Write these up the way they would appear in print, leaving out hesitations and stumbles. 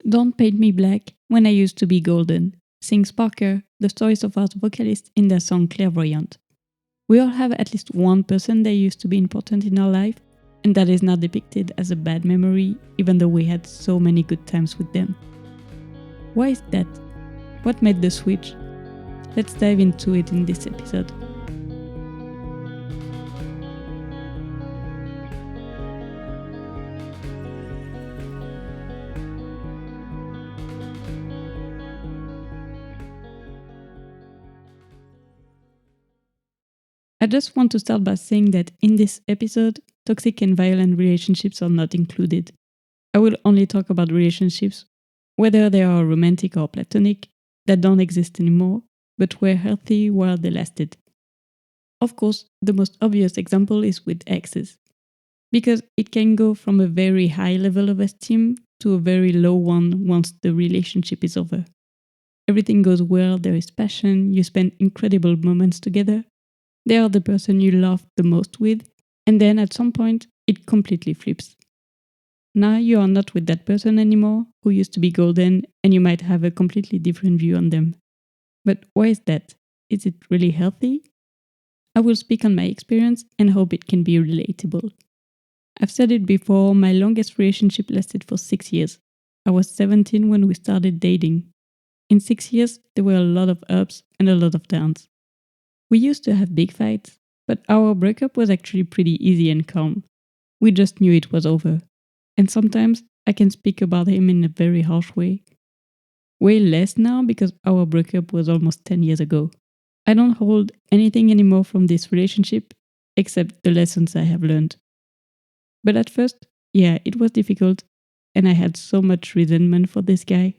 Don't Paint Me Black When I Used to Be Golden sings Parker, the Stories of Art vocalist, in their song Clairvoyant. We all have at least one person that used to be important in our life, and that is now depicted as a bad memory, even though we had so many good times with them. Why is that? What made the switch? Let's dive into it in this episode. I just want to start by saying that in this episode, toxic and violent relationships are not included. I will only talk about relationships, whether they are romantic or platonic, that don't exist anymore, but were healthy while they lasted. Of course, the most obvious example is with exes, because it can go from a very high level of esteem to a very low one once the relationship is over. Everything goes well, there is passion, you spend incredible moments together. They are the person you love the most with, and then at some point, it completely flips. Now you are not with that person anymore, who used to be golden, and you might have a completely different view on them. But why is that? Is it really healthy? I will speak on my experience and hope it can be relatable. I've said it before, my longest relationship lasted for 6 years. I was 17 when we started dating. In 6 years, there were a lot of ups and a lot of downs. We used to have big fights, but our breakup was actually pretty easy and calm. We just knew it was over. And sometimes I can speak about him in a very harsh way. Way less now because our breakup was almost 10 years ago. I don't hold anything anymore from this relationship except the lessons I have learned. But at first, yeah, it was difficult and I had so much resentment for this guy.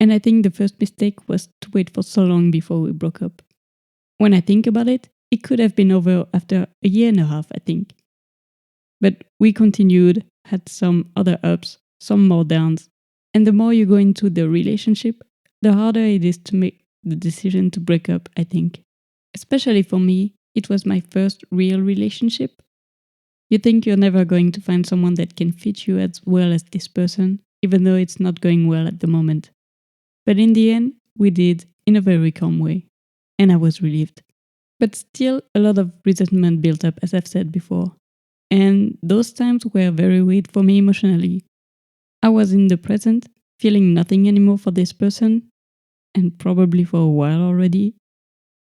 And I think the first mistake was to wait for so long before we broke up. When I think about it, it could have been over after a year and a half, I think. But we continued, had some other ups, some more downs. And the more you go into the relationship, the harder it is to make the decision to break up, I think. Especially for me, it was my first real relationship. You think you're never going to find someone that can fit you as well as this person, even though it's not going well at the moment. But in the end, we did, in a very calm way. And I was relieved. But still, a lot of resentment built up, as I've said before. And those times were very weird for me emotionally. I was in the present, feeling nothing anymore for this person, and probably for a while already.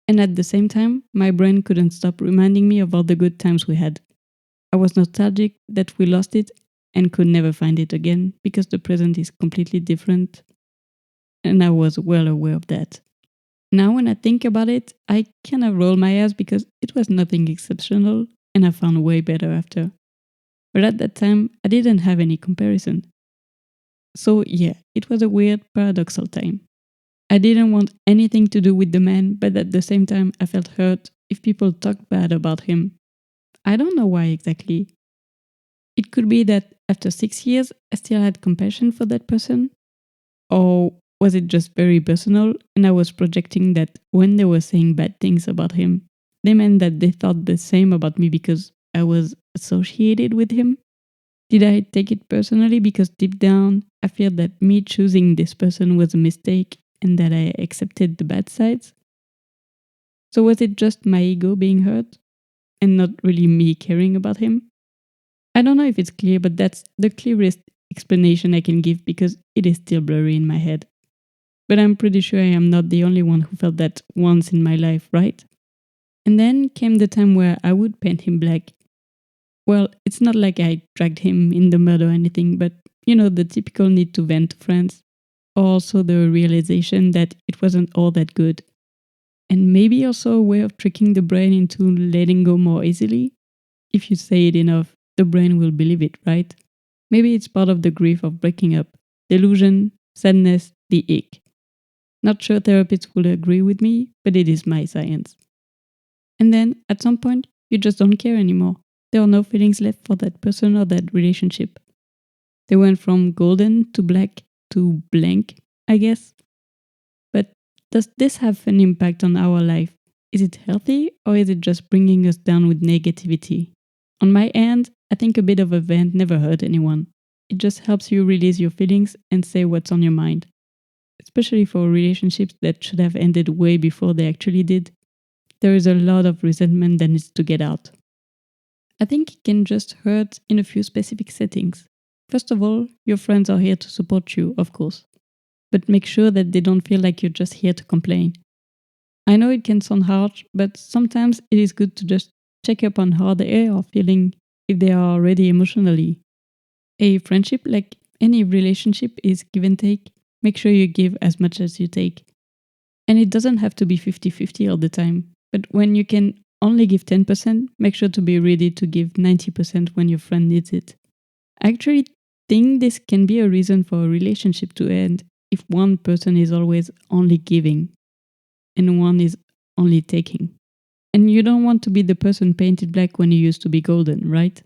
And at the same time, my brain couldn't stop reminding me of all the good times we had. I was nostalgic that we lost it and could never find it again because the present is completely different. And I was well aware of that. Now when I think about it, I kind of roll my eyes because it was nothing exceptional and I found way better after. But at that time, I didn't have any comparison. So yeah, it was a weird, paradoxal time. I didn't want anything to do with the man, but at the same time, I felt hurt if people talked bad about him. I don't know why exactly. It could be that after 6 years, I still had compassion for that person. Or was it just very personal and I was projecting that when they were saying bad things about him, they meant that they thought the same about me because I was associated with him? Did I take it personally because deep down I feel that me choosing this person was a mistake and that I accepted the bad sides? So was it just my ego being hurt and not really me caring about him? I don't know if it's clear, but that's the clearest explanation I can give because it is still blurry in my head. But I'm pretty sure I am not the only one who felt that once in my life, right? And then came the time where I would paint him black. Well, it's not like I dragged him in the mud or anything, but you know, the typical need to vent to friends. Also the realization that it wasn't all that good. And maybe also a way of tricking the brain into letting go more easily. If you say it enough, the brain will believe it, right? Maybe it's part of the grief of breaking up. Delusion, sadness, the ache. Not sure therapists will agree with me, but it is my science. And then, at some point, you just don't care anymore. There are no feelings left for that person or that relationship. They went from golden to black to blank, I guess. But does this have an impact on our life? Is it healthy or is it just bringing us down with negativity? On my end, I think a bit of a vent never hurt anyone. it just helps you release your feelings and say what's on your mind. Especially for relationships that should have ended way before they actually did. There is a lot of resentment that needs to get out. I think it can just hurt in a few specific settings. First of all, your friends are here to support you, of course. But make sure that they don't feel like you're just here to complain. I know it can sound harsh, but sometimes it is good to just check up on how they are feeling if they are ready emotionally. A friendship, like any relationship, is give and take. Make sure you give as much as you take. And it doesn't have to be 50-50 all the time. But when you can only give 10%, make sure to be ready to give 90% when your friend needs it. I actually think this can be a reason for a relationship to end if one person is always only giving and one is only taking. And you don't want to be the person painted black when you used to be golden, right?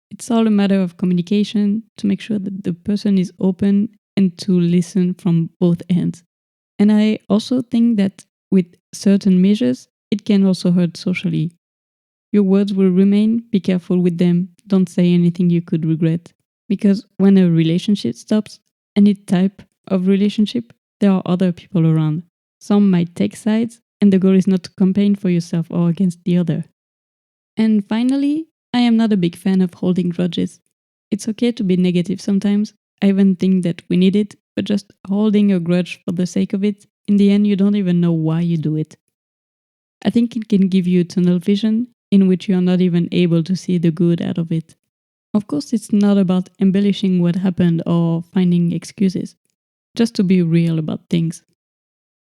It's all a matter of communication to make sure that the person is open and to listen from both ends. And I also think that with certain measures, it can also hurt socially. Your words will remain, be careful with them, don't say anything you could regret. Because when a relationship stops, any type of relationship, there are other people around. Some might take sides, and the goal is not to campaign for yourself or against the other. And finally, I am not a big fan of holding grudges. It's okay to be negative sometimes. I even think that we need it, but just holding a grudge for the sake of it, in the end, you don't even know why you do it. I think it can give you tunnel vision in which you are not even able to see the good out of it. Of course, it's not about embellishing what happened or finding excuses, just to be real about things.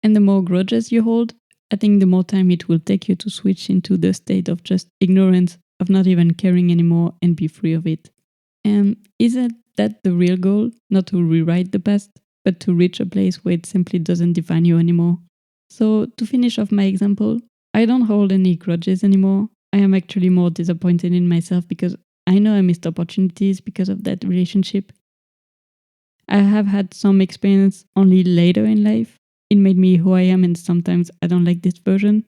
And the more grudges you hold, I think the more time it will take you to switch into the state of just ignorance, of not even caring anymore and be free of it. And isn't that the real goal? Not to rewrite the past, but to reach a place where it simply doesn't define you anymore. So, to finish off my example, I don't hold any grudges anymore. I am actually more disappointed in myself because I know I missed opportunities because of that relationship. I have had some experience only later in life. It made me who I am, and sometimes I don't like this version.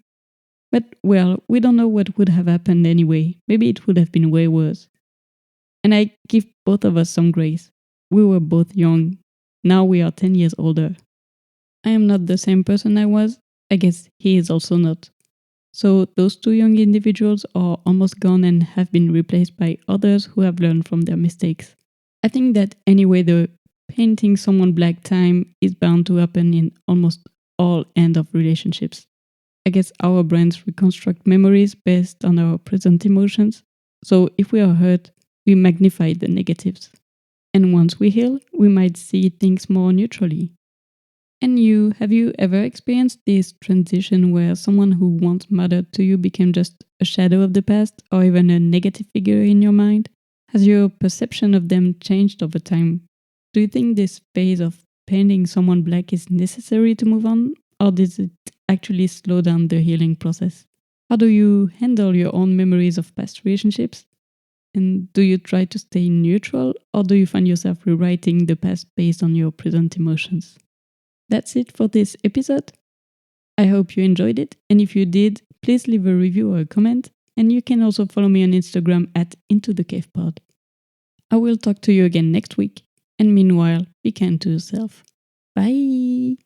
But, well, we don't know what would have happened anyway. Maybe it would have been way worse. And I give both of us some grace. We were both young. Now we are 10 years older. I am not the same person I was. I guess he is also not. So those two young individuals are almost gone and have been replaced by others who have learned from their mistakes. I think that anyway, the painting someone black time is bound to happen in almost all end of relationships. I guess our brains reconstruct memories based on our present emotions. So if we are hurt, we magnify the negatives. And once we heal, we might see things more neutrally. And you, have you ever experienced this transition where someone who once mattered to you became just a shadow of the past or even a negative figure in your mind? Has your perception of them changed over time? Do you think this phase of painting someone black is necessary to move on, or does it actually slow down the healing process? How do you handle your own memories of past relationships? And do you try to stay neutral, or do you find yourself rewriting the past based on your present emotions? That's it for this episode. I hope you enjoyed it, and if you did, please leave a review or a comment, and you can also follow me on Instagram at IntoTheCavePod. I will talk to you again next week, and meanwhile, be kind to yourself. Bye!